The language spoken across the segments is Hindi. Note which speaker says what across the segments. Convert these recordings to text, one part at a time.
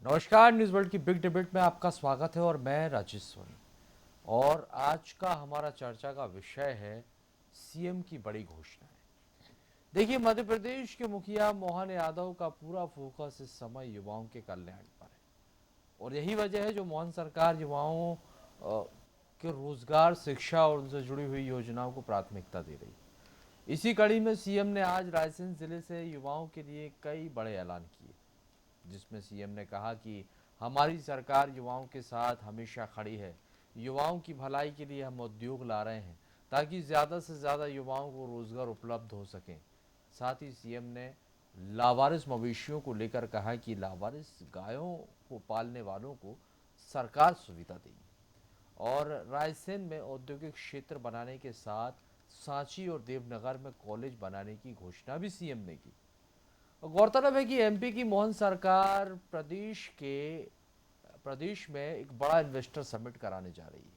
Speaker 1: नमस्कार, न्यूज़ वर्ल्ड की बिग डिबेट में आपका स्वागत है और मैं राजेश सोनी। और आज का हमारा चर्चा का विषय है सीएम की बड़ी घोषणाएं। देखिए, मध्य प्रदेश के मुखिया मोहन यादव का पूरा फोकस इस समय युवाओं के कल्याण पर है और यही वजह है जो मोहन सरकार युवाओं के रोजगार, शिक्षा और उनसे जुड़ी हुई योजनाओं को प्राथमिकता दे रही है। इसी कड़ी में सीएम ने आज रायसेन जिले से युवाओं के लिए कई बड़े ऐलान किए, जिसमें सीएम ने कहा कि हमारी सरकार युवाओं के साथ हमेशा खड़ी है। युवाओं की भलाई के लिए हम उद्योग ला रहे हैं ताकि ज़्यादा से ज़्यादा युवाओं को रोजगार उपलब्ध हो सके। साथ ही सीएम ने लावारिस मवेशियों को लेकर कहा कि लावारिस गायों को पालने वालों को सरकार सुविधा देगी। और रायसेन में औद्योगिक क्षेत्र बनाने के साथ सांची और देवनगर में कॉलेज बनाने की घोषणा भी सीएम ने की। गौरतलब है कि एमपी की मोहन सरकार प्रदेश में एक बड़ा इन्वेस्टर समिट कराने जा रही है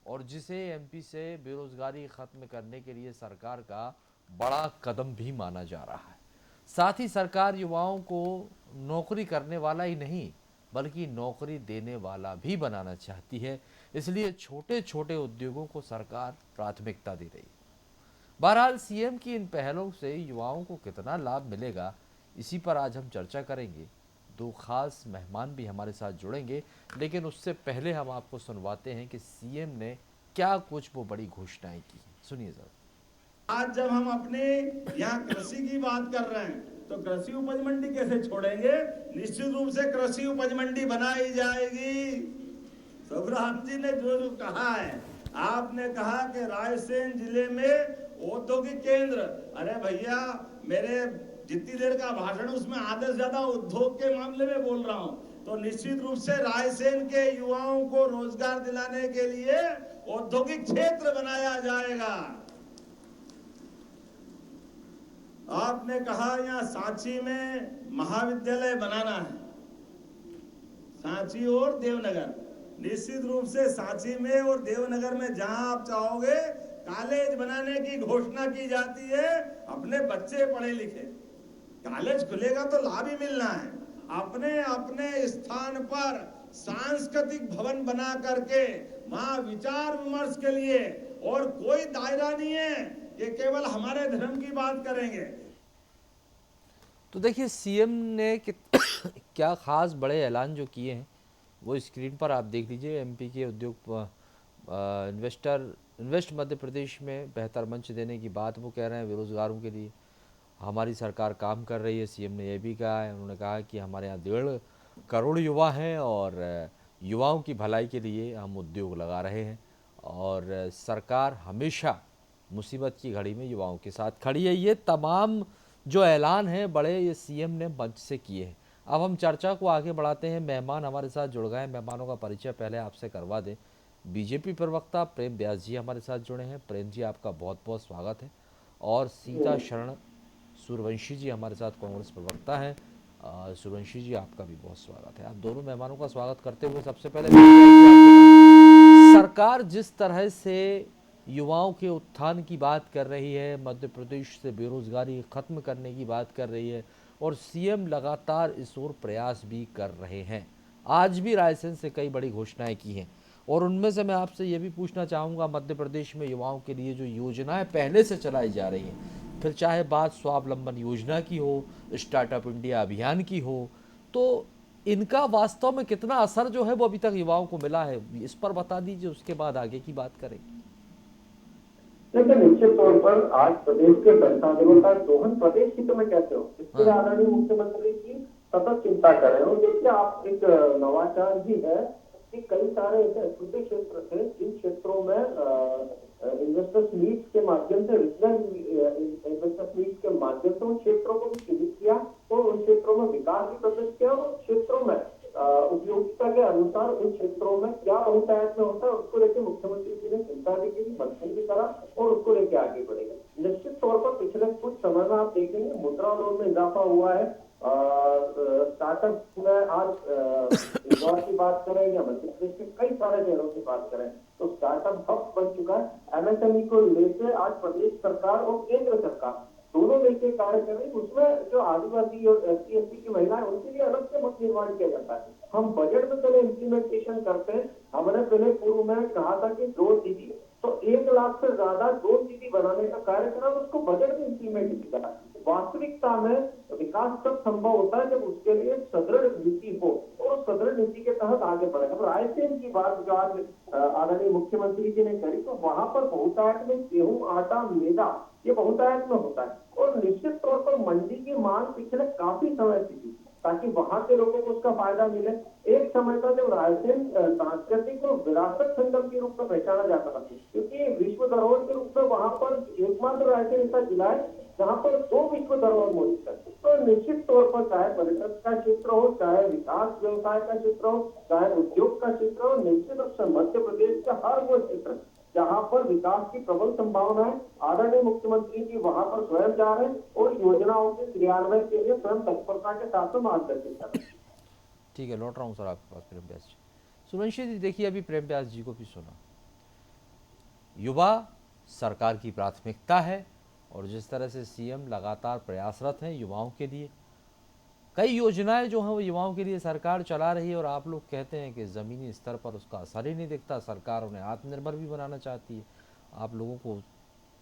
Speaker 1: और जिसे एमपी से बेरोजगारी खत्म करने के लिए सरकार का बड़ा कदम भी माना जा रहा है। साथ ही सरकार युवाओं को नौकरी करने वाला ही नहीं बल्कि नौकरी देने वाला भी बनाना चाहती है, इसलिए छोटे छोटे उद्योगों को सरकार प्राथमिकता दे रही है। बहरहाल सीएम की इन पहलों से युवाओं को कितना लाभ मिलेगा, इसी पर आज हम चर्चा करेंगे। दो खास मेहमान भी हमारे साथ जुड़ेंगे, लेकिन उससे पहले हम आपको सुनवाते हैं कि सीएम ने क्या कुछ वो बड़ी घोषणाएं की। सुनिए जरा।
Speaker 2: आज जब हम अपने यहाँ कृषि की बात कर रहे हैं तो कृषि उपज मंडी कैसे छोड़ेंगे। निश्चित रूप से कृषि उपज मंडी बनाई जाएगी। सुब्रहाम जी ने जो जो कहा है, आपने कहा कि रायसेन जिले में औद्योगिक केंद्र, अरे भैया मेरे जितनी देर का भाषण उसमें आधे से ज्यादा उद्योग के मामले में बोल रहा हूं। तो निश्चित रूप से रायसेन के युवाओं को रोजगार दिलाने के लिए औद्योगिक क्षेत्र बनाया जाएगा। आपने कहा यहाँ सांची में महाविद्यालय बनाना है, सांची और देवनगर। निश्चित रूप से सांची में और देवनगर में जहां आप चाहोगे कॉलेज बनाने की घोषणा की जाती है। अपने बच्चे पढ़े लिखे, कॉलेज खुलेगा तो लाभ ही मिलना है। अपने अपने स्थान पर सांस्कृतिक भवन बना करके वहां विचार विमर्श के लिए, और कोई दायरा नहीं है ये केवल हमारे धर्म की बात करेंगे।
Speaker 1: तो देखिए, सीएम ने क्या खास बड़े ऐलान जो किए हैं वो स्क्रीन पर आप देख लीजिए। एमपी के उद्योग इन्वेस्ट मध्य प्रदेश में बेहतर मंच देने की बात वो कह रहे हैं। बेरोजगारों के लिए हमारी सरकार काम कर रही है, सीएम ने यह भी कहा है। उन्होंने कहा कि हमारे यहाँ 1.5 करोड़ युवा हैं और युवाओं की भलाई के लिए हम उद्योग लगा रहे हैं और सरकार हमेशा मुसीबत की घड़ी में युवाओं के साथ खड़ी है। ये तमाम जो ऐलान हैं बड़े, ये सीएम ने मंच से किए हैं। अब हम चर्चा को आगे बढ़ाते हैं। मेहमान हमारे साथ जुड़ गए हैं, मेहमानों का परिचय पहले आपसे करवा दें। बीजेपी प्रवक्ता प्रेम व्यास जी हमारे साथ जुड़े हैं। प्रेम जी, आपका बहुत बहुत स्वागत है। और सीता शरण सूर्यवंशी जी हमारे साथ कांग्रेस प्रवक्ता हैं। सूर्यवंशी जी, आपका भी बहुत स्वागत है। आप दोनों मेहमानों का स्वागत करते हुए सबसे पहले सरकार जिस तरह से युवाओं के उत्थान की बात कर रही है, मध्य प्रदेश से बेरोजगारी खत्म करने की बात कर रही है और सीएम लगातार इस ओर प्रयास भी कर रहे हैं। आज भी रायसेन से कई बड़ी घोषणाएं की हैं और उनमें से मैं आपसे ये भी पूछना चाहूँगा, मध्य प्रदेश में युवाओं के लिए जो योजनाएं पहले से चलाई जा रही हैं, फिर चाहे बात स्वावलंबन योजना की हो, स्टार्टअप इंडिया अभियान की हो, तो इनका वास्तव में कितना असर जो है वो अभी तक युवाओं को मिला है, इस पर बता दीजिए, उसके बाद आगे की बात करें।
Speaker 3: देखिए, निश्चित तौर पर आज प्रदेश के संसाधनों का दोहन प्रदेश हित में कैसे हो, इसके लिए आदरणीय मुख्यमंत्री जी सतत चिंता कर रहे हैं। और देखिए, आप एक नवाचार भी है कि कई सारे ऐसे छोटे क्षेत्र थे जिन क्षेत्रों में इन्वेस्टर्स मीट के माध्यम से, रीजनल इन्वेस्टर्स मीट के माध्यम से उन क्षेत्रों को भी चिन्हित किया और उन क्षेत्रों में विकास भी प्रदर्शित किया और उन क्षेत्रों में उपयोगिता के अनुसार उन क्षेत्रों में क्या बहुतायत में होता है उसको लेकर मुख्यमंत्री जी ने चिंता भी की, मंथन भी करा और उसको लेकर आगे बढ़ेगा। निश्चित तौर पर पिछले कुछ समय में आप देखेंगे मुद्रा लोन में इजाफा हुआ है। स्टार्टअप में आज इंदौर की बात करें या मध्य प्रदेश के कई सारे शहरों की बात करें तो स्टार्टअप हब बन चुका है। एमएसएमई को लेकर आज प्रदेश सरकार और केंद्र सरकार दोनों मिलकर कार्य कर रही है। उसमें जो आदिवासी और SC/ST की महिलाएं, उनके लिए अलग से मत निर्माण किया जाता है। हम बजट में पहले इम्प्लीमेंटेशन करते हैं। हमने पहले पूर्व में कहा था कि 2 दीदी, तो 1 लाख से ज्यादा 2 दीदी बनाने का कार्यक्रम उसको बजट में इम्प्लीमेंट किया। वास्तविकता में विकास तब संभव होता है जब उसके लिए सुदृढ़ नीति हो और उस सुदृढ़ नीति के तहत आगे बढ़े। अब रायसेन की बात जो आज आदरणीय मुख्यमंत्री जी ने करी, तो वहां पर बहुतायत में गेहूं, आटा, मैदा ये बहुतायत में होता है और निश्चित तौर पर मंडी की मांग पिछले काफी समय से थी ताकि वहां के लोगों को उसका फायदा मिले। एक समय था जब रायसेन सांस्कृतिक और विरासत संगम के रूप में पहचाना जाता था, क्योंकि विश्व धरोहर के रूप में वहां पर एकमात्र रायसेन ऐसा जिला है जहां पर 2 विश्व धरोहर मौजूद है। तो निश्चित तौर पर चाहे पर्यटन का क्षेत्र हो, चाहे विकास व्यवसाय का क्षेत्र हो, चाहे उद्योग का क्षेत्र हो, निश्चित रूप से मध्य प्रदेश का हर वो क्षेत्र जहां पर विकास की प्रबल संभावना है, आदरणीय मुख्यमंत्री जी वहां पर स्वयं जा रहे हैं और योजनाओं के क्रियान्वयन के लिए स्वयं तत्परता के साथ में मार्गदर्शन कर रहे हैं।
Speaker 1: ठीक है, लौट रहा हूँ सर आपके पास प्रेम व्यास जी। सुरवंशी जी देखिए, अभी प्रेम व्यास जी को भी सुना, युवा सरकार की प्राथमिकता है और जिस तरह से सीएम लगातार प्रयासरत हैं युवाओं के लिए, कई योजनाएं जो हैं वो युवाओं के लिए सरकार चला रही है और आप लोग कहते हैं कि ज़मीनी स्तर पर उसका असर ही नहीं दिखता। सरकार उन्हें आत्मनिर्भर भी बनाना चाहती है, आप लोगों को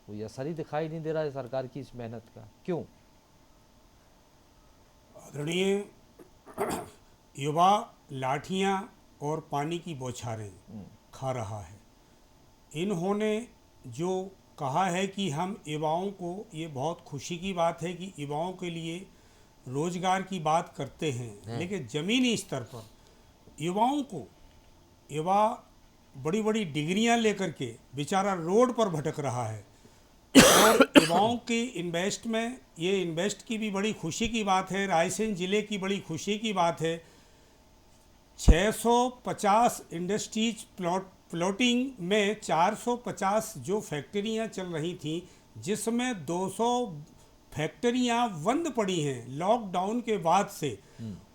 Speaker 1: कोई असर ही दिखाई नहीं दे रहा है सरकार की इस मेहनत का, क्यों?
Speaker 4: आदरणीय, युवा लाठियां और पानी की बौछारें खा रहा है। इन्होंने जो कहा है कि हम युवाओं को, ये बहुत खुशी की बात है कि युवाओं के लिए रोजगार की बात करते हैं, लेकिन ज़मीनी स्तर पर युवाओं को, युवा बड़ी बड़ी डिग्रियां लेकर के बेचारा रोड पर भटक रहा है और युवाओं के इन्वेस्ट में, ये इन्वेस्ट की भी बड़ी खुशी की बात है, रायसेन ज़िले की बड़ी खुशी की बात है। 650 इंडस्ट्रीज प्लॉटिंग में 450 जो फैक्ट्रियां चल रही थीं, जिसमें 200 फैक्ट्रियां बंद पड़ी हैं लॉकडाउन के बाद से,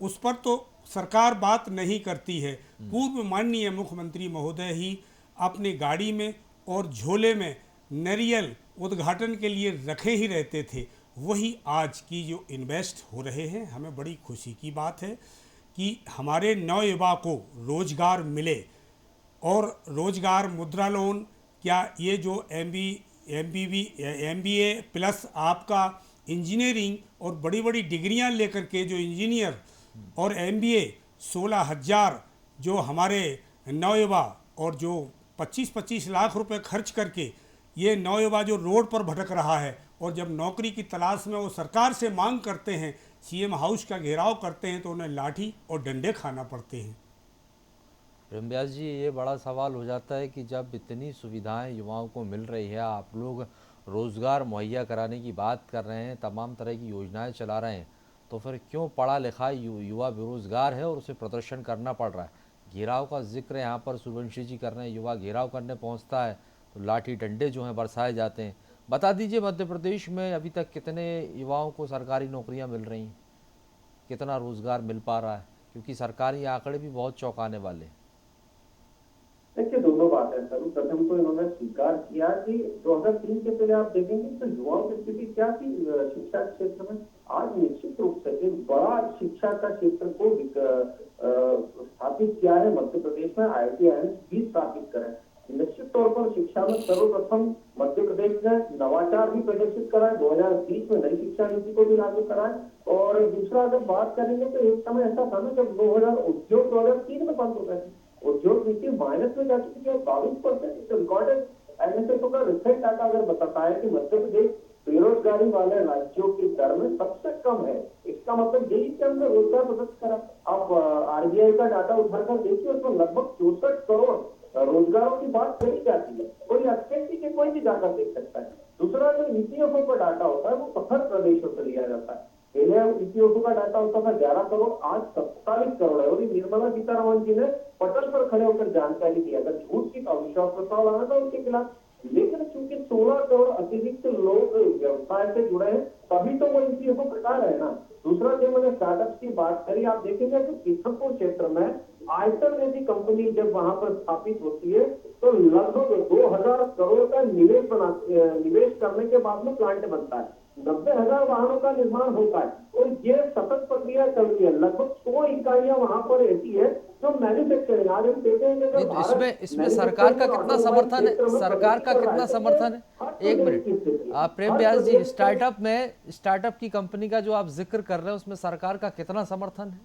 Speaker 4: उस पर तो सरकार बात नहीं करती है। पूर्व माननीय मुख्यमंत्री महोदय ही अपनी गाड़ी में और झोले में नारियल उद्घाटन के लिए रखे ही रहते थे। वही आज की जो इन्वेस्ट हो रहे हैं, हमें बड़ी खुशी की बात है कि हमारे नौयुवा को रोजगार मिले और रोजगार मुद्रा लोन, क्या ये जो MBA प्लस आपका इंजीनियरिंग और बड़ी बड़ी डिग्रियां लेकर के जो इंजीनियर और MBA 16,000 जो हमारे नौयुवा और जो 25-25 लाख रुपए खर्च करके ये नौयुवा जो रोड पर भटक रहा है और जब नौकरी की तलाश में वो सरकार से मांग करते हैं, सीएम हाउस का घेराव करते हैं, तो उन्हें लाठी और डंडे खाना पड़ते हैं।
Speaker 1: प्रेम व्यास जी, ये बड़ा सवाल हो जाता है कि जब इतनी सुविधाएं युवाओं को मिल रही है, आप लोग रोज़गार मुहैया कराने की बात कर रहे हैं, तमाम तरह की योजनाएं चला रहे हैं, तो फिर क्यों पढ़ा लिखा युवा बेरोज़गार है और उसे प्रदर्शन करना पड़ रहा है? घेराव का जिक्र यहाँ पर सुरवंशी जी कर रहे हैं, युवा घेराव करने पहुँचता है तो लाठी डंडे जो हैं बरसाए जाते हैं। बता दीजिए, मध्य प्रदेश में अभी तक कितने युवाओं को सरकारी नौकरियाँ मिल रही हैं, कितना रोज़गार मिल पा रहा है? क्योंकि सरकारी आंकड़े भी बहुत चौंकाने वाले हैं।
Speaker 3: देखिए, दोनों बात है। सर्वप्रथम तो इन्होंने स्वीकार किया कि 2003 के पहले आप देखेंगे तो युवाओं की स्थिति क्या थी शिक्षा के क्षेत्र में। आज निश्चित रूप से एक बड़ा शिक्षा का क्षेत्र को स्थापित किया है मध्य प्रदेश में। IIT भी स्थापित करें। निश्चित तौर पर शिक्षा में सर्वप्रथम मध्य प्रदेश ने नवाचार भी प्रदर्शित कराए, 2020 में नई शिक्षा नीति को भी लागू कराए। और दूसरा अगर बात करेंगे तो एक समय ऐसा था ना जब 2000 उद्योग 2003 में बंद हो गए थे, उद्योग नीति माइनस में जा चुकी है 22%। रिकॉर्डेड NSSO का रिसेंट डाटा अगर बताता है कि मध्य प्रदेश बेरोजगारी वाले राज्यों की दर में सबसे कम है। इसका मतलब यही कि हमने रोजगार प्रदत्त करा। अब RBI का डाटा उठाकर देखिए, उसमें लगभग 64 करोड़ रोजगारों की बात कही जाती है। कोई अटकेटी के कोई भी जाकर देख सकता है। दूसरा जो EPFO का डाटा होता है वो 65 प्रदेशों से लिया जाता है। पहले EPFO का डाटा होता था 11 करोड़, आज 27 करोड़ है। और निर्मला सीतारमण जी ने पटल पर खड़े होकर जानकारी दी, अगर झूठ की अविश्वास प्रस्ताव लाना था उनके खिलाफ। लेकिन चूंकि 16 करोड़ अतिरिक्त लोग व्यवसाय से जुड़े हैं, तभी तो वो EPFO प्रकार है ना। दूसरा जो मैंने स्टार्टअप की बात करी, आप देखेंगे कि किशनपुर क्षेत्र में आयकर जैसी कंपनी जब वहां पर स्थापित होती है तो लगभग 2000 करोड़ का निवेश करने के बाद में प्लांट बनता है, 90,000 वाहनों का निर्माण होता है और ये सतत प्रक्रिया चल रही है। लगभग 100 इकाइयां वहां पर ऐसी है जो मैन्युफैक्चरिंग, आज हम कहते हैं कि
Speaker 1: नहीं तो इसमें सरकार का कितना समर्थन है, सरकार का कितना समर्थन है? एक मिनट, आप प्रेम व्यास जी, स्टार्टअप की कंपनी का जो आप जिक्र कर रहे हैं उसमें सरकार का कितना समर्थन है?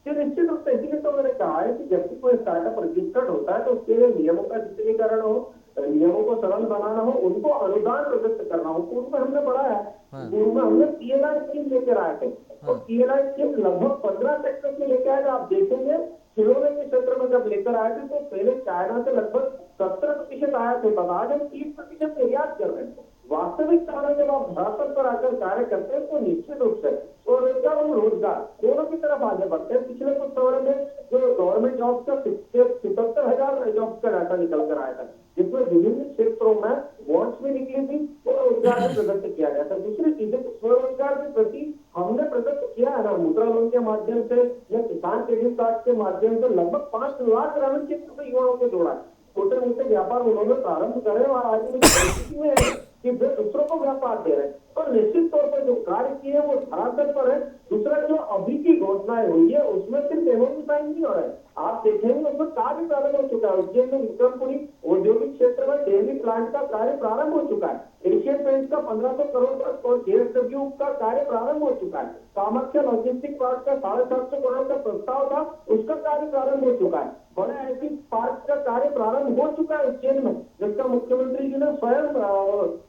Speaker 3: जो निश्चित रूप से, इसीलिए तो मैंने कहा है कि जब भी कोई स्टार्टअप रजिस्टर्ड होता है तो उसके लिए नियमों का शिथिलीकरण हो, नियमों को सरल बनाना हो, उनको अनुदान प्रदत्त करना हो। पूर्व में हमने बढ़ाया, पूर्व में हमने PLI स्कीम लेकर आए थे और PLI स्कीम लगभग 15 सेक्टर में लेकर आए। आप देखेंगे खिलौने के क्षेत्र में जब लेकर आए थे तो पहले चाइना से लगभग 70% आया थे, तब आज हम 30% निर्यात कर रहे हैं। वास्तविक कारण जब आप धरातल पर आकर कार्य करते हैं तो निश्चित रूप से स्वरोजगार और रोजगार दोनों की तरफ आगे बढ़ते हैं। पिछले कुछ सालों में जो गवर्नमेंट जॉब्स का 77,000 जॉब्स का डाटा निकल कर आया था, जिसमें विभिन्न क्षेत्रों में वॉन्ट्स भी निकली थी और रोजगार भी प्रदत्त किया गया था। दूसरी चीजें स्वरोजगार के प्रति हमने प्रदत्त किया है ना, मुद्रा लोन के माध्यम से या किसान क्रेडिट कार्ड के माध्यम से लगभग 5 लाख ग्रामीण क्षेत्र के युवाओं को जोड़ा। छोटे मोटे व्यापार उन्होंने प्रारंभ करे और आज उनकी परिस्थिति में है कि वे दूसरों को व्यापार दे रहे हैं और निश्चित तौर पर जो कार्य किए वो धरातल पर है। दूसरा जो अभी की घोषणाएं हुई है उसमें सिर्फ MOU साइन नहीं हो रहा है, आप देखेंगे उसमें कार्य प्रारंभ हो चुका है। उज्जैन में विक्रमपुरी औद्योगिक क्षेत्र में डेयरी प्लांट का कार्य प्रारंभ हो चुका है। एशियन पेंट्स का 1500 करोड़ का और JSW का कार्य प्रारंभ हो चुका है। कामाख्या लॉजिस्टिक पार्क का 750 करोड़ का प्रस्ताव था, उसका कार्य प्रारंभ हो चुका है। बड़ा ऐसी पार्क का कार्य प्रारंभ हो चुका है उज्जैन में, जिसका मुख्यमंत्री जी ने स्वयं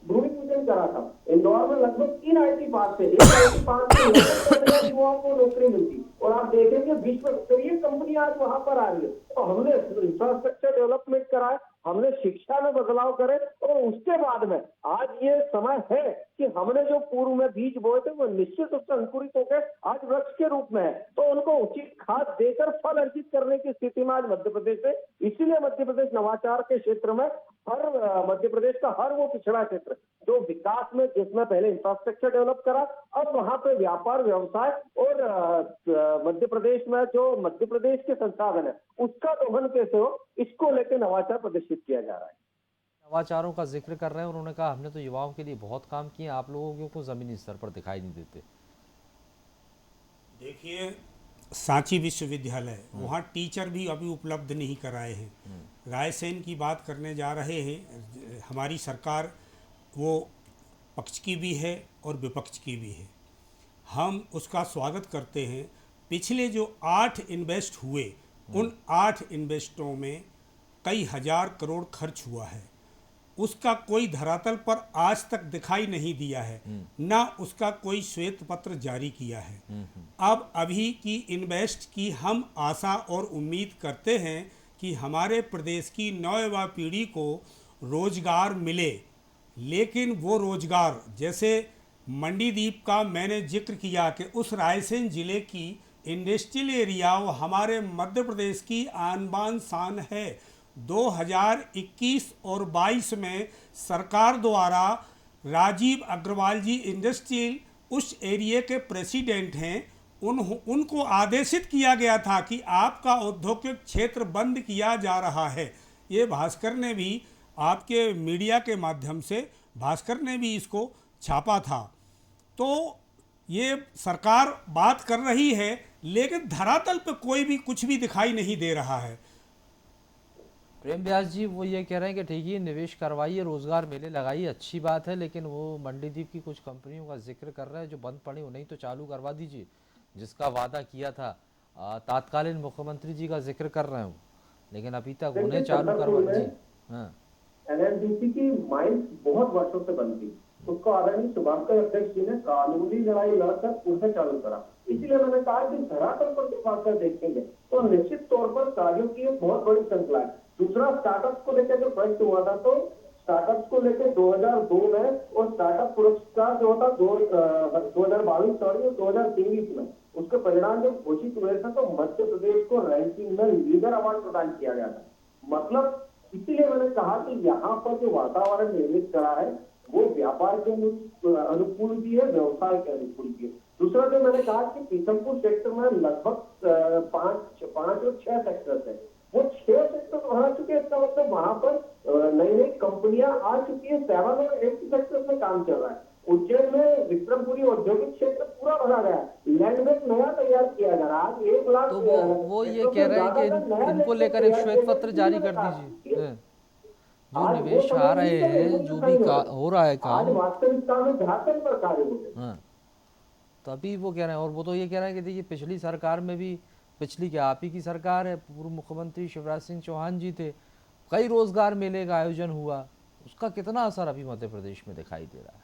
Speaker 3: भूमि पूजन करा था। इंदौर में लगभग 3 IT पार्क है, एक IT पार्क में लगभग युवाओं को नौकरी मिलती और आप देखेंगे विश्व स्तरीय कंपनी आज वहां पर आ रही है। तो हमने इंफ्रास्ट्रक्चर डेवलपमेंट करा है, हमने शिक्षा में बदलाव करे और उसके बाद में आज ये समय है कि हमने जो पूर्व में बीज बोए थे वो निश्चित रूप से अंकुरित होकर आज वृक्ष के रूप में है, तो उनको उचित खाद देकर फल अर्जित करने की स्थिति में आज मध्य प्रदेश है। इसीलिए मध्य प्रदेश नवाचार के क्षेत्र में मध्य प्रदेश का हर वो पिछड़ा क्षेत्र जो विकास में, जिसमें पहले इंफ्रास्ट्रक्चर डेवलप करा, अब वहां पे व्यापार व्यवसाय और मध्य प्रदेश में जो मध्य प्रदेश के संसाधन है उसका दोहन कैसे हो, इसको लेकर नवाचार प्रदर्शित किया जा रहा है।
Speaker 1: नवाचारों का जिक्र कर रहे हैं और उन्होंने कहा हमने तो युवाओं के लिए बहुत काम किए, आप लोगों को जमीनी स्तर पर दिखाई नहीं देते।
Speaker 4: देखिए, सांची विश्वविद्यालय, वहाँ टीचर भी अभी उपलब्ध नहीं कराए हैं। रायसेन की बात करने जा रहे हैं, हमारी सरकार वो पक्ष की भी है और विपक्ष की भी है, हम उसका स्वागत करते हैं। पिछले जो 8 इन्वेस्ट हुए, उन 8 इन्वेस्टों में कई हजार करोड़ खर्च हुआ है, उसका कोई धरातल पर आज तक दिखाई नहीं दिया है, ना उसका कोई श्वेत पत्र जारी किया है। अब अभी की इन्वेस्ट की हम आशा और उम्मीद करते हैं कि हमारे प्रदेश की नौजवान पीढ़ी को रोजगार मिले, लेकिन वो रोजगार जैसे मंडीदीप का मैंने जिक्र किया कि उस रायसेन जिले की इंडस्ट्रियल एरिया वो हमारे मध्य प्रदेश की आन बान शान है। 2021 और 22 में सरकार द्वारा राजीव अग्रवाल जी इंडस्ट्रियल उस एरिया के प्रेसिडेंट हैं, उनको आदेशित किया गया था कि आपका औद्योगिक क्षेत्र बंद किया जा रहा है। ये भास्कर ने भी, आपके मीडिया के माध्यम से भास्कर ने भी इसको छापा था। तो ये सरकार बात कर रही है लेकिन धरातल पे कोई भी कुछ भी दिखाई नहीं दे रहा है।
Speaker 1: प्रेम व्यास जी वो ये कह रहे हैं कि ठीक है निवेश करवाइए, रोजगार मेले लगाइए, अच्छी बात है, लेकिन वो मंडीदीप की कुछ कंपनियों का जिक्र कर रहे हैं जो बंद पड़ी, उन्हें तो चालू करवा दीजिए जिसका वादा किया था। तात्कालीन मुख्यमंत्री जी का जिक्र कर रहे हूँ, लेकिन अभी तक उन्हें चालू करवा दीजिए। हाँ,
Speaker 3: NMDC की माइंस बहुत वर्षों से बंद थी, उसको आदरणीय शुभांकर अध्यक्ष जी ने कानूनी लड़ाई लड़कर उसे चालू करा। इसलिए मैंने कहा कि धरातल पर जब आकर देखेंगे तो निश्चित तौर पर कार्यों की एक बहुत बड़ी श्रृंखला है। दूसरा, स्टार्टअप को लेकर जो प्रश्न हुआ था, तो स्टार्टअप को लेकर 2002 में और स्टार्टअप पुरस्कार जो था 2022 और 2023 में उसके परिणाम जब घोषित हुए थे तो मध्य प्रदेश को रैंकिंग में लीडर अवार्ड प्रदान किया गया था। मतलब इसीलिए मैंने कहा कि यहाँ पर जो वातावरण निर्मित करा है वो व्यापार के अनुकूल भी है, व्यवसाय के अनुकूल भी है। दूसरा जो मैंने कहा कि पीथमपुर सेक्टर में लगभग 5 और 6 सेक्टर है, वो 6 सेक्टर बना चुके हैं। इसका मतलब वहां पर नई नई कंपनियां आ चुकी है। 7 और 8 सेक्टर में काम चल रहा है। उज्जैन में विक्रमपुरी औद्योगिक क्षेत्र पूरा भरा गया है, लैंड बैंक नया तैयार किया जा रहा है। आज 1 लाख
Speaker 1: तो वो ये कह रहे हैं कि इनको लेकर एक श्वेत पत्र जारी कर दीजिए। हाँ। जो
Speaker 3: आज वो
Speaker 1: निवेश
Speaker 3: समय
Speaker 1: आ रहे
Speaker 3: नहीं चले,
Speaker 1: हैं,
Speaker 3: वो
Speaker 1: जो
Speaker 3: नहीं
Speaker 1: भी
Speaker 3: हो रहा।
Speaker 1: हो रहा है
Speaker 3: आज
Speaker 1: काम,
Speaker 3: वास्तविकता में झारखंड पर कार्य हो रहे हैं।
Speaker 1: हाँ, तभी वो कह रहे हैं। और वो तो ये कह रहे हैं कि देखिए पिछली सरकार में भी, पिछली क्या आप ही की सरकार है, पूर्व मुख्यमंत्री शिवराज सिंह चौहान जी थे, कई रोजगार मेले का आयोजन हुआ, उसका कितना असर अभी मध्य प्रदेश में दिखाई दे रहा है।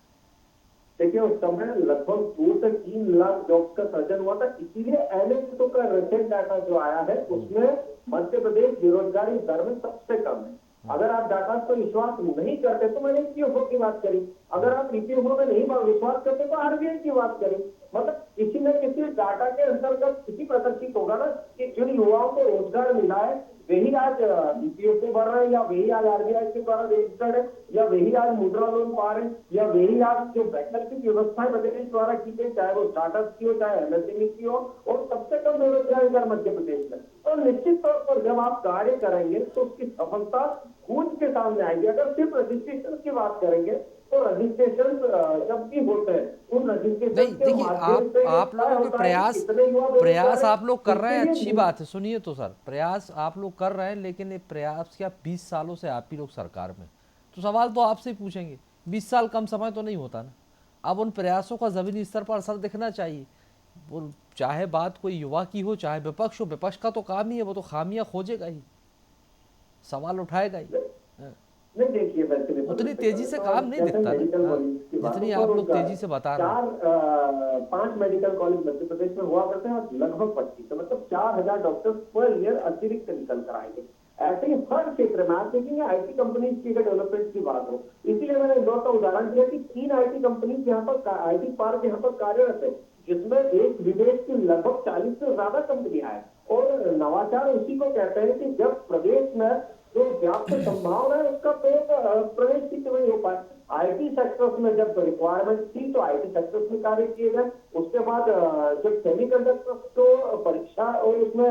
Speaker 3: देखिए उस समय लगभग 2 से 3 लाख जॉब्स का सर्जन हुआ था। इसीलिए एनएसओ का रिसेंट डाटा जो आया है उसमें मध्य प्रदेश बेरोजगारी दर में सबसे कम है। अगर आप डाटा पर विश्वास नहीं करते तो मैंने ईपीएफओ की बात करी, अगर आप ईपीएफओ में नहीं विश्वास करते तो आरबीआई की बात करें। मतलब किसी न किसी डाटा के अंतर्गत किसी प्रदर्शित होगा ना कि जिन युवाओं को रोजगार मिला है वही आज ईपीएफओ भर रहे हैं, या वही आज आरबीआई के द्वारा रजिस्टर्ड है, या वही आज मुद्रा लोन पा रहे हैं, या वही आज जो वैकल्पिक व्यवस्थाएं प्रदेश द्वारा की गई, चाहे वो स्टार्टअप की हो, चाहे एमएसएमई की हो, और सबसे कम बेरोजगारी दर मध्य प्रदेश में। तो निश्चित तौर पर जब आप कार्य करेंगे तो उसकी सफलता खून के सामने आएगी। अगर सिर्फ रजिस्ट्रेशन की बात करेंगे तो रजिस्ट्रेशन जब भी होते हैं उन
Speaker 1: नहीं
Speaker 3: रजिस्ट्रेशन के
Speaker 1: देखिए,
Speaker 3: माध्यम से
Speaker 1: आप लोगों के प्रयास आप लोग कर रहे हैं, अच्छी
Speaker 3: अच्छी
Speaker 1: बात है। सुनिए तो सर, प्रयास आप लोग कर रहे हैं, लेकिन ये प्रयास क्या 20 सालों से आप ही लोग सरकार में, तो सवाल तो आपसे ही पूछेंगे। 20 साल कम समय तो नहीं होता ना। अब उन प्रयासों का जमीनी स्तर पर असर दिखना चाहिए। वो चाहे बात कोई युवा की हो, चाहे विपक्ष हो, विपक्ष का तो काम ही है, वो तो खामियां खोजेगा ही, सवाल उठाएगा ही। हाँ।
Speaker 3: नहीं देखिए, वैसे भी
Speaker 1: उतनी तेजी से काम नहीं दिखता
Speaker 3: मेडिकल
Speaker 1: ना। हाँ,
Speaker 3: कॉलेज की बात
Speaker 1: जितनी
Speaker 3: हो
Speaker 1: आप
Speaker 3: तो
Speaker 1: लोग तेजी से बता रहे हैं।
Speaker 3: 5 मेडिकल कॉलेज मध्य प्रदेश में हुआ करते हैं और लगभग 25, तो मतलब 4000 डॉक्टर पर ईयर अतिरिक्त निकल कर आएंगे। ऐसे ही हर क्षेत्र में आप देखेंगे आईटी कंपनीज की डेवलपमेंट की बात हो, इसीलिए मैंने इंदौर का उदाहरण दिया कि 3 आईटी कंपनीज यहाँ पर, आईटी पार्क यहाँ पर कार्यरत है, जिसमें देश विदेश की लगभग 40 से ज्यादा कंपनियां हैं। और नवाचार उसी को कहते हैं कि जब प्रदेश में जो व्याप्त संभावना है उसका प्रवेश की नहीं हो पाए। आईटी सेक्टर्स में जब रिक्वायरमेंट थी तो आईटी सेक्टर्स में कार्य किए गए। उसके बाद जब सेमीकंडक्टर्स को परीक्षा और उसमें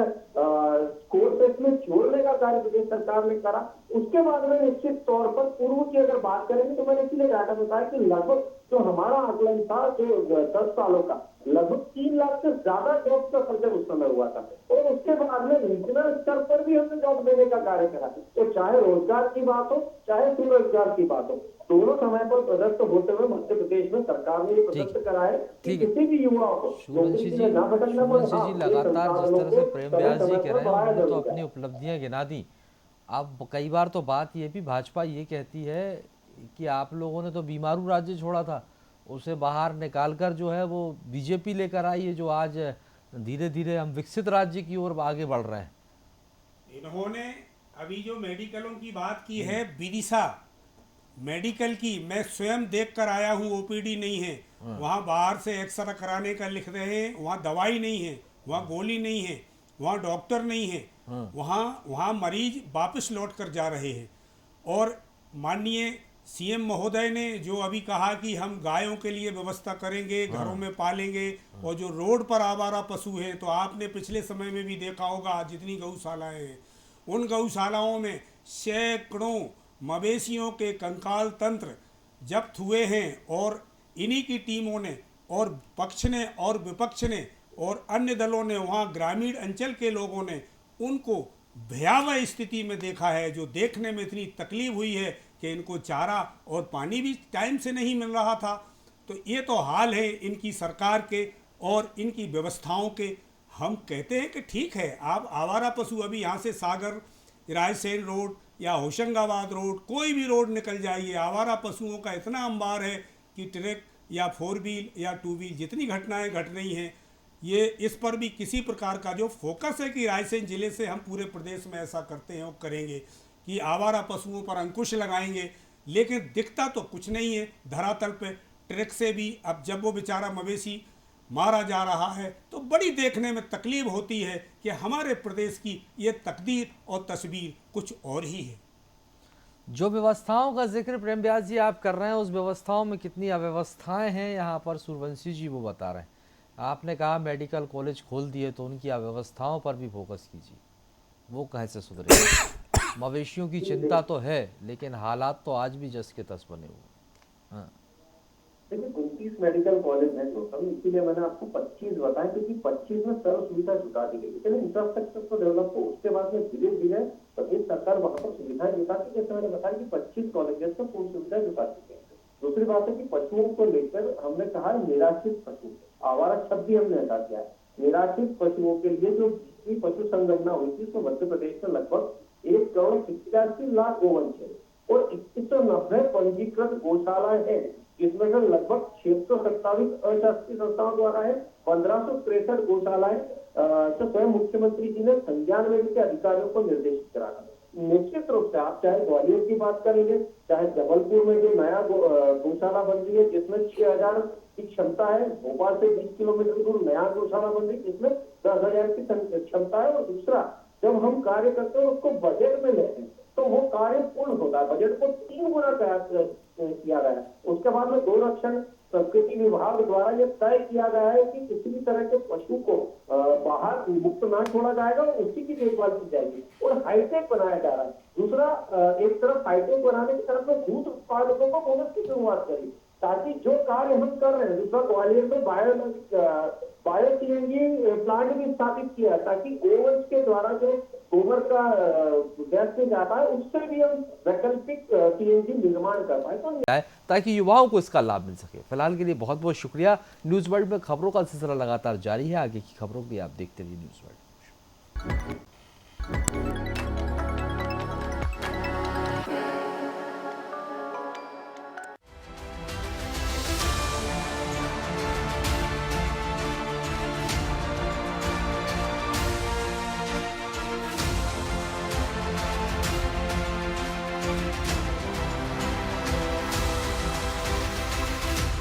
Speaker 3: कोर्सेस में जोड़ने का कार्य प्रदेश सरकार ने करा, उसके बाद में निश्चित तौर पर पूर्व की अगर बात करेंगे तो मैंने इसलिए डाटा बताया कि लगभग जो हमारा आकलन था जो 10 सालों का, लगभग 3 लाख से ज्यादा जॉब का सर्जन उस समय हुआ था। और उसके बाद में रीजनल स्तर पर भी हमने जॉब देने का कार्य करा। तो चाहे रोजगार की बात हो, चाहे स्वरोजगार की बात हो, दोनों समय पर प्रदत्त होते हुए मध्य प्रदेश में सरकार ने ये प्रदत्त करा है कि
Speaker 1: ठीक है।
Speaker 3: किसी भी युवा को
Speaker 1: शुभंशी जी,
Speaker 3: ना भटकना पड़े।
Speaker 1: शुभंशी जी, लगातार जिस तरह से प्रेम व्यास जी कह रहे हैं, उन्होंने तो अपनी उपलब्धियां गिना दी। अब कई बार तो बात ये भी भाजपा ये कहती है कि आप लोगों ने तो बीमारू राज्य छोड़ा था, उसे बाहर निकालकर जो है वो बीजेपी लेकर आई है, जो आज धीरे धीरे हम विकसित राज्य की ओर आगे बढ़ रहे हैं।
Speaker 4: इन्होंने अभी जो मेडिकलों की बात की है, बिदिशा मेडिकल की, मैं स्वयं देख कर आया हूँ, ओपीडी नहीं है वहाँ, बाहर से एक्सरे कराने का लिख रहे हैं, वहाँ दवाई नहीं है, वहाँ गोली नहीं है, वहाँ डॉक्टर नहीं है, वहाँ मरीज वापस लौट कर जा रहे हैं। और माननीय सीएम महोदय ने जो अभी कहा कि हम गायों के लिए व्यवस्था करेंगे, घरों में पालेंगे, और जो रोड पर आवारा पशु हैं, तो आपने पिछले समय में भी देखा होगा जितनी गौशालाएं हैं, उन गौशालाओं में सैकड़ों मवेशियों के कंकाल तंत्र जब्त हुए हैं। और इन्हीं की टीमों ने, और पक्ष ने और विपक्ष ने और अन्य दलों ने, वहाँ ग्रामीण अंचल के लोगों ने उनको भयावह स्थिति में देखा है, जो देखने में इतनी तकलीफ हुई है कि इनको चारा और पानी भी टाइम से नहीं मिल रहा था। तो ये तो हाल है इनकी सरकार के और इनकी व्यवस्थाओं के। हम कहते हैं कि ठीक है, आप आवारा पशु अभी यहाँ से सागर रायसेन रोड या होशंगाबाद रोड, कोई भी रोड निकल जाइए, आवारा पशुओं का इतना अंबार है कि ट्रक या 4 व्हील या 2 व्हील जितनी घटनाएं घट रही हैं, ये इस पर भी किसी प्रकार का जो फोकस है कि रायसेन जिले से हम पूरे प्रदेश में ऐसा करते हैं और करेंगे कि आवारा पशुओं पर अंकुश लगाएंगे, लेकिन दिखता तो कुछ नहीं है धरातल पे। ट्रक से भी अब जब वो बेचारा मवेशी मारा जा रहा है तो बड़ी देखने में तकलीफ होती है कि हमारे प्रदेश की ये तकदीर और तस्वीर कुछ और ही है।
Speaker 1: जो व्यवस्थाओं का जिक्र प्रेम व्यास जी आप कर रहे हैं, उस व्यवस्थाओं में कितनी अव्यवस्थाएं हैं यहाँ पर सूर्यवंशी जी वो बता रहे हैं। आपने कहा मेडिकल कॉलेज खोल दिए तो उनकी अव्यवस्थाओं पर भी फोकस कीजिए, वो कैसे सुधरे। मवेशियों की चिंता तो है लेकिन हालात तो आज भी जस के तस बने हुए। हाँ।
Speaker 3: देखिए 29 मेडिकल कॉलेज है टोटल, इसीलिए मैंने आपको 25 बताया, क्योंकि 25 में सर्व सुविधा जुटा दी गई। चलिए इंफ्रास्ट्रक्चर तो डेवलप हो, उसके बाद में धीरे धीरे प्रदेश सरकार वहां पर सुविधाएं जुटाती, जैसे मैंने बताया कि 25 कॉलेजेस में पूर्ण सुविधाएं जुटा चुके हैं। दूसरी बात है कि पशुओं को लेकर हमने कहा निराश्रित पशु, आवारा शब्द भी हमने हटा दिया है। निराश्रित पशुओं के लिए जो पिछली पशु संगणना हुई थी, तो मध्य प्रदेश में लगभग 1,81,00,000 गोवंश है और 2190 पंजीकृत गौशालाएं हैं, जिसमें से लगभग 627 अशासकीय संस्थाओं द्वारा है, 1563 गौशालाएं तो स्वयं मुख्यमंत्री जी ने संज्ञान में के अधिकारियों को निर्देशित करा। निश्चित रूप से आप चाहे ग्वालियर की बात करेंगे, चाहे जबलपुर में जो नया गौशाला बन रही है जिसमें 6000 की क्षमता है, भोपाल से 20 किलोमीटर दूर नया गौशाला बन रही है जिसमें 10,000 की क्षमता है। और दूसरा, जब हम कार्य करते हैं उसको बजट में लेते हैं तो वो कार्य पूर्ण होता है, बजट को 3 गुना किया गया है। उसके बाद में गोरक्षण प्रकृति विभाग द्वारा यह तय किया गया है कि किसी भी तरह के पशु को बाहर मुक्त ना छोड़ा जाएगा और उसी की देखभाल की जाएगी और हाईटेक बनाया जा रहा है। दूसरा, एक तरफ हाईटेक बनाने की तरफ में दूध उत्पादकों को बोनस की शुरुआत करी, ताकि जो कार्य हम कर रहे हैं, दूसरा ग्वालियर में बायो सीएनजी प्लांट भी स्थापित किया है, ताकि गोवंश के द्वारा जो गोबर का गैस में जाता है उससे भी हम वैकल्पिक सीएनजी निर्माण कर पाए तो
Speaker 1: है ताकि युवाओं को इसका लाभ मिल सके। फिलहाल के लिए बहुत बहुत शुक्रिया। न्यूज़ वर्ल्ड में खबरों का सिलसिला लगातार जारी है, आगे की खबरों भी आप देखते रहिए न्यूज़ वर्ल्ड।